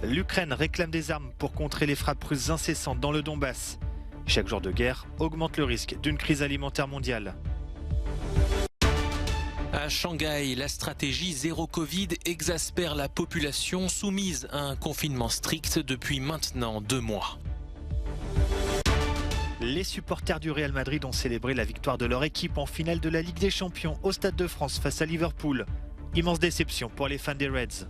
L'Ukraine réclame des armes pour contrer les frappes russes incessantes dans le Donbass. Chaque jour de guerre augmente le risque d'une crise alimentaire mondiale. À Shanghai, la stratégie zéro Covid exaspère la population soumise à un confinement strict depuis maintenant 2 mois. Les supporters du Real Madrid ont célébré la victoire de leur équipe en finale de la Ligue des Champions au Stade de France face à Liverpool. Immense déception pour les fans des Reds.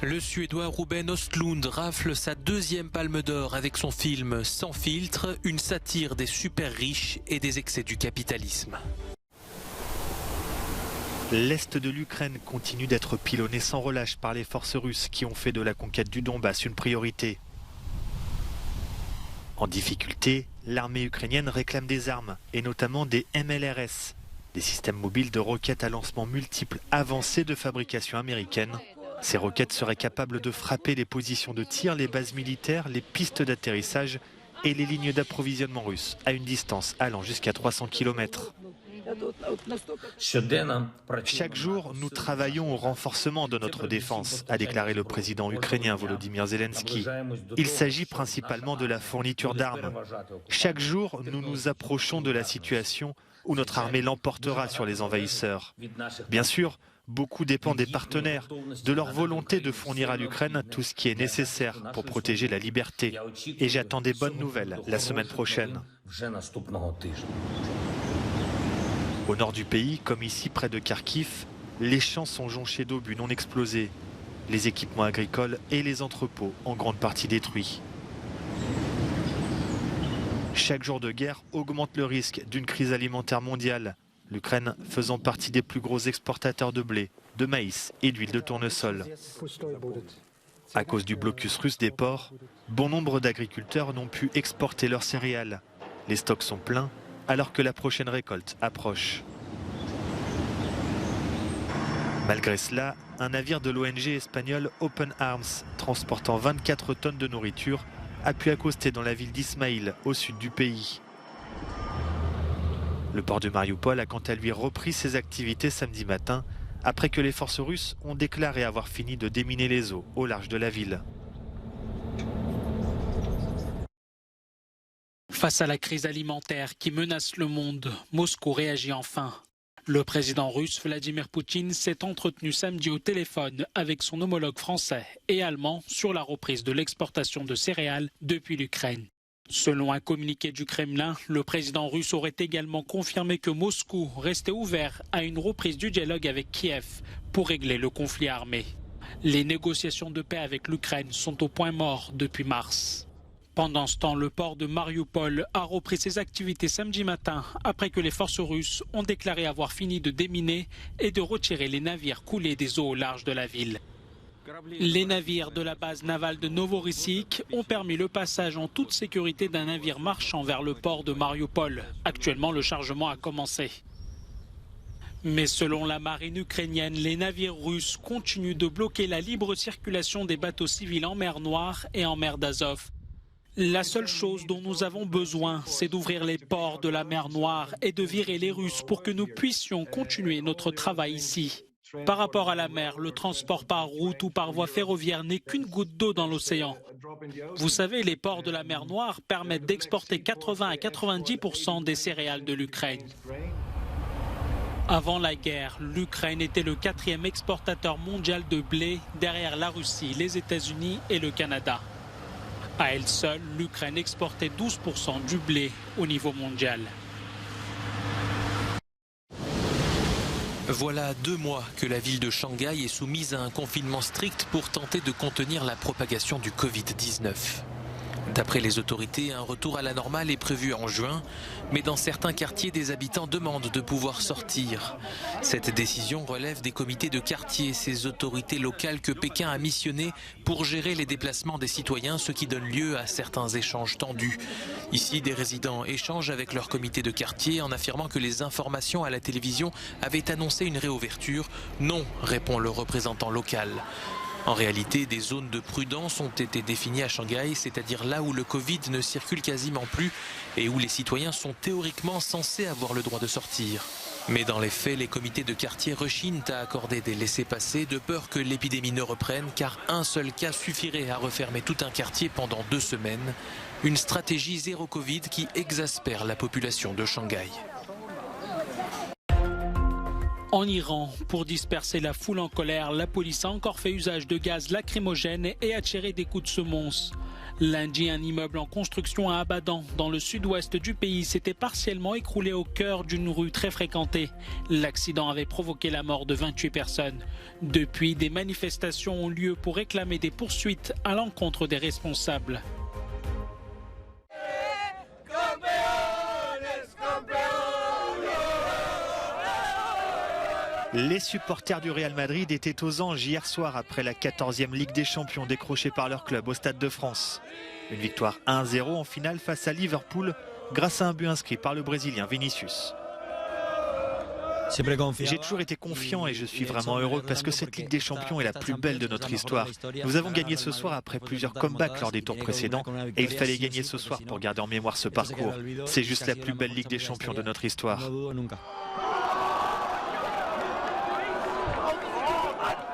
Le Suédois Ruben Östlund rafle sa 2e palme d'or avec son film Sans filtre, une satire des super riches et des excès du capitalisme. L'Est de l'Ukraine continue d'être pilonné sans relâche par les forces russes qui ont fait de la conquête du Donbass une priorité. En difficulté, l'armée ukrainienne réclame des armes, et notamment des MLRS, des systèmes mobiles de roquettes à lancement multiples avancés de fabrication américaine. Ces roquettes seraient capables de frapper les positions de tir, les bases militaires, les pistes d'atterrissage et les lignes d'approvisionnement russes à une distance allant jusqu'à 300 km. Chaque jour, nous travaillons au renforcement de notre défense, a déclaré le président ukrainien Volodymyr Zelensky. Il s'agit principalement de la fourniture d'armes. Chaque jour, nous nous approchons de la situation où notre armée l'emportera sur les envahisseurs. Bien sûr, beaucoup dépend des partenaires, de leur volonté de fournir à l'Ukraine tout ce qui est nécessaire pour protéger la liberté. Et j'attends des bonnes nouvelles la semaine prochaine. Au nord du pays, comme ici près de Kharkiv, les champs sont jonchés d'obus non explosés, les équipements agricoles et les entrepôts en grande partie détruits. Chaque jour de guerre augmente le risque d'une crise alimentaire mondiale, l'Ukraine faisant partie des plus gros exportateurs de blé, de maïs et d'huile de tournesol. À cause du blocus russe des ports, bon nombre d'agriculteurs n'ont pu exporter leurs céréales. Les stocks sont pleins alors que la prochaine récolte approche. Malgré cela, un navire de l'ONG espagnole Open Arms, transportant 24 tonnes de nourriture, a pu accoster dans la ville d'Ismaïl, au sud du pays. Le port de Mariupol a quant à lui repris ses activités samedi matin, après que les forces russes ont déclaré avoir fini de déminer les eaux au large de la ville. Face à la crise alimentaire qui menace le monde, Moscou réagit enfin. Le président russe Vladimir Poutine s'est entretenu samedi au téléphone avec son homologue français et allemand sur la reprise de l'exportation de céréales depuis l'Ukraine. Selon un communiqué du Kremlin, le président russe aurait également confirmé que Moscou restait ouvert à une reprise du dialogue avec Kiev pour régler le conflit armé. Les négociations de paix avec l'Ukraine sont au point mort depuis mars. Pendant ce temps, le port de Mariupol a repris ses activités samedi matin après que les forces russes ont déclaré avoir fini de déminer et de retirer les navires coulés des eaux au large de la ville. Les navires de la base navale de Novorossiysk ont permis le passage en toute sécurité d'un navire marchand vers le port de Mariupol. Actuellement, le chargement a commencé. Mais selon la marine ukrainienne, les navires russes continuent de bloquer la libre circulation des bateaux civils en mer Noire et en mer d'Azov. La seule chose dont nous avons besoin, c'est d'ouvrir les ports de la mer Noire et de virer les Russes pour que nous puissions continuer notre travail ici. Par rapport à la mer, le transport par route ou par voie ferroviaire n'est qu'une goutte d'eau dans l'océan. Vous savez, les ports de la mer Noire permettent d'exporter 80 à 90% des céréales de l'Ukraine. Avant la guerre, l'Ukraine était le 4e exportateur mondial de blé derrière la Russie, les États-Unis et le Canada. À elle seule, l'Ukraine exportait 12% du blé au niveau mondial. Voilà 2 mois que la ville de Shanghai est soumise à un confinement strict pour tenter de contenir la propagation du Covid-19. D'après les autorités, un retour à la normale est prévu en juin, mais dans certains quartiers, des habitants demandent de pouvoir sortir. Cette décision relève des comités de quartier, ces autorités locales que Pékin a missionnées pour gérer les déplacements des citoyens, ce qui donne lieu à certains échanges tendus. Ici, des résidents échangent avec leur comité de quartier en affirmant que les informations à la télévision avaient annoncé une réouverture. Non, répond le représentant local. En réalité, des zones de prudence ont été définies à Shanghai, c'est-à-dire là où le Covid ne circule quasiment plus et où les citoyens sont théoriquement censés avoir le droit de sortir. Mais dans les faits, les comités de quartier rechignent à accorder des laissez-passer de peur que l'épidémie ne reprenne, car un seul cas suffirait à refermer tout un quartier pendant 2 semaines. Une stratégie zéro Covid qui exaspère la population de Shanghai. En Iran, pour disperser la foule en colère, la police a encore fait usage de gaz lacrymogène et a tiré des coups de semonce. Lundi, un immeuble en construction à Abadan, dans le sud-ouest du pays, s'était partiellement écroulé au cœur d'une rue très fréquentée. L'accident avait provoqué la mort de 28 personnes. Depuis, des manifestations ont lieu pour réclamer des poursuites à l'encontre des responsables. Les supporters du Real Madrid étaient aux anges hier soir après la 14e Ligue des Champions décrochée par leur club au Stade de France. Une victoire 1-0 en finale face à Liverpool grâce à un but inscrit par le Brésilien Vinicius. J'ai toujours été confiant et je suis vraiment heureux parce que cette Ligue des Champions est la plus belle de notre histoire. Nous avons gagné ce soir après plusieurs comebacks lors des tours précédents et il fallait gagner ce soir pour garder en mémoire ce parcours. C'est juste la plus belle Ligue des Champions de notre histoire.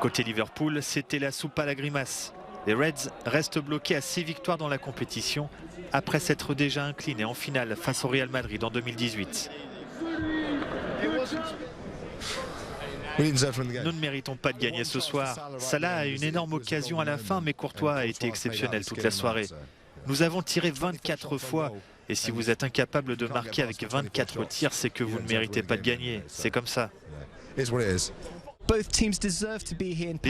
Côté Liverpool, c'était la soupe à la grimace. Les Reds restent bloqués à 6 victoires dans la compétition après s'être déjà inclinés en finale face au Real Madrid en 2018. Nous ne méritons pas de gagner ce soir. Salah a une énorme occasion à la fin, mais Courtois a été exceptionnel toute la soirée. Nous avons tiré 24 fois. Et si vous êtes incapable de marquer avec 24 tirs, c'est que vous ne méritez pas de gagner. C'est comme ça. Les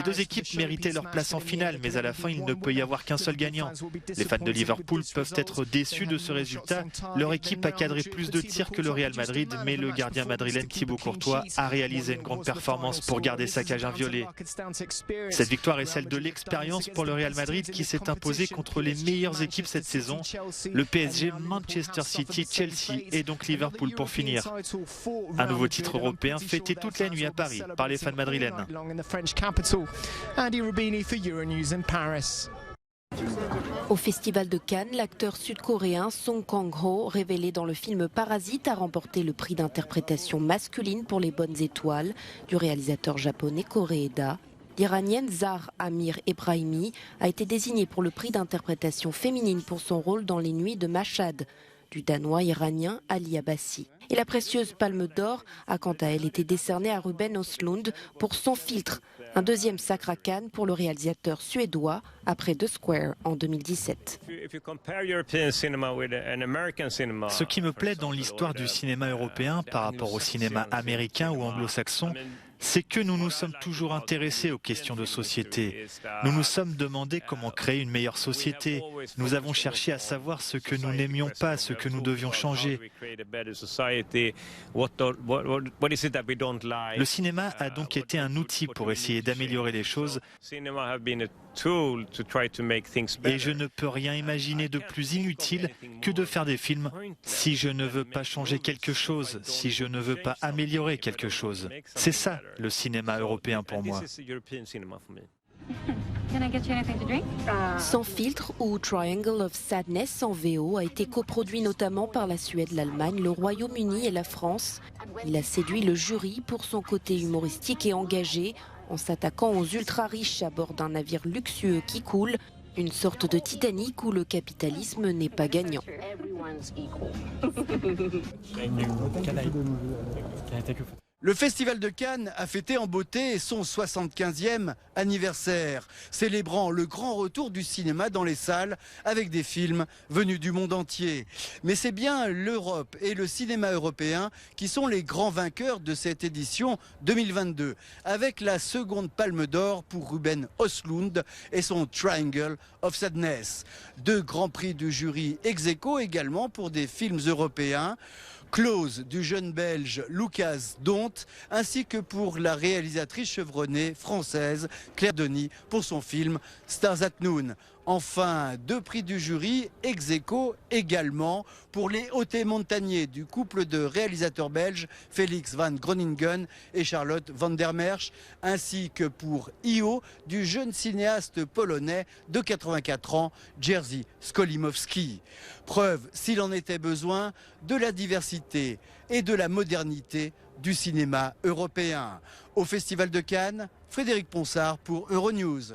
deux équipes méritaient leur place en finale, mais à la fin, il ne peut y avoir qu'un seul gagnant. Les fans de Liverpool peuvent être déçus de ce résultat. Leur équipe a cadré plus de tirs que le Real Madrid, mais le gardien madrilène Thibaut Courtois a réalisé une grande performance pour garder sa cage inviolée. Cette victoire est celle de l'expérience pour le Real Madrid qui s'est imposé contre les meilleures équipes cette saison. Le PSG, Manchester City, Chelsea et donc Liverpool pour finir. Un nouveau titre européen fêté toute la nuit à Paris par les fans madrilènes. Au Festival de Cannes, l'acteur sud-coréen Song Kang-ho, révélé dans le film Parasite, a remporté le prix d'interprétation masculine pour les bonnes étoiles du réalisateur japonais Koreeda. L'Iranienne Zahar Amir Ebrahimi a été désignée pour le prix d'interprétation féminine pour son rôle dans Les Nuits de Mashhad du Danois iranien Ali Abbasi. Et la précieuse Palme d'Or a quant à elle été décernée à Ruben Östlund pour Son filtre, un deuxième sacre à Cannes pour le réalisateur suédois après The Square en 2017. Ce qui me plaît dans l'histoire du cinéma européen par rapport au cinéma américain ou anglo-saxon, c'est que nous nous sommes toujours intéressés aux questions de société. Nous nous sommes demandé comment créer une meilleure société. Nous avons cherché à savoir ce que nous n'aimions pas, ce que nous devions changer. Le cinéma a donc été un outil pour essayer d'améliorer les choses. Et je ne peux rien imaginer de plus inutile que de faire des films si je ne veux pas changer quelque chose, si je ne veux pas améliorer quelque chose. C'est ça le cinéma européen pour moi. Sans filtre ou Triangle of Sadness en VO a été coproduit notamment par la Suède, l'Allemagne, le Royaume-Uni et la France. Il a séduit le jury pour son côté humoristique et engagé en s'attaquant aux ultra-riches à bord d'un navire luxueux qui coule, une sorte de Titanic où le capitalisme n'est pas gagnant. Le Festival de Cannes a fêté en beauté son 75e anniversaire, célébrant le grand retour du cinéma dans les salles avec des films venus du monde entier. Mais c'est bien l'Europe et le cinéma européen qui sont les grands vainqueurs de cette édition 2022, avec la seconde Palme d'Or pour Ruben Östlund et son Triangle of Sadness. 2 grands prix du jury ex aequo également pour des films européens. Close du jeune belge Lucas Dont, ainsi que pour la réalisatrice chevronnée française Claire Denis pour son film Stars at Noon. Enfin, 2 prix du jury ex aequo également pour Les Hôtes Montagniers du couple de réalisateurs belges Félix van Groningen et Charlotte van der Merch, ainsi que pour Io du jeune cinéaste polonais de 84 ans Jerzy Skolimowski. Preuve, s'il en était besoin, de la diversité et de la modernité du cinéma européen. Au Festival de Cannes, Frédéric Ponsard pour Euronews.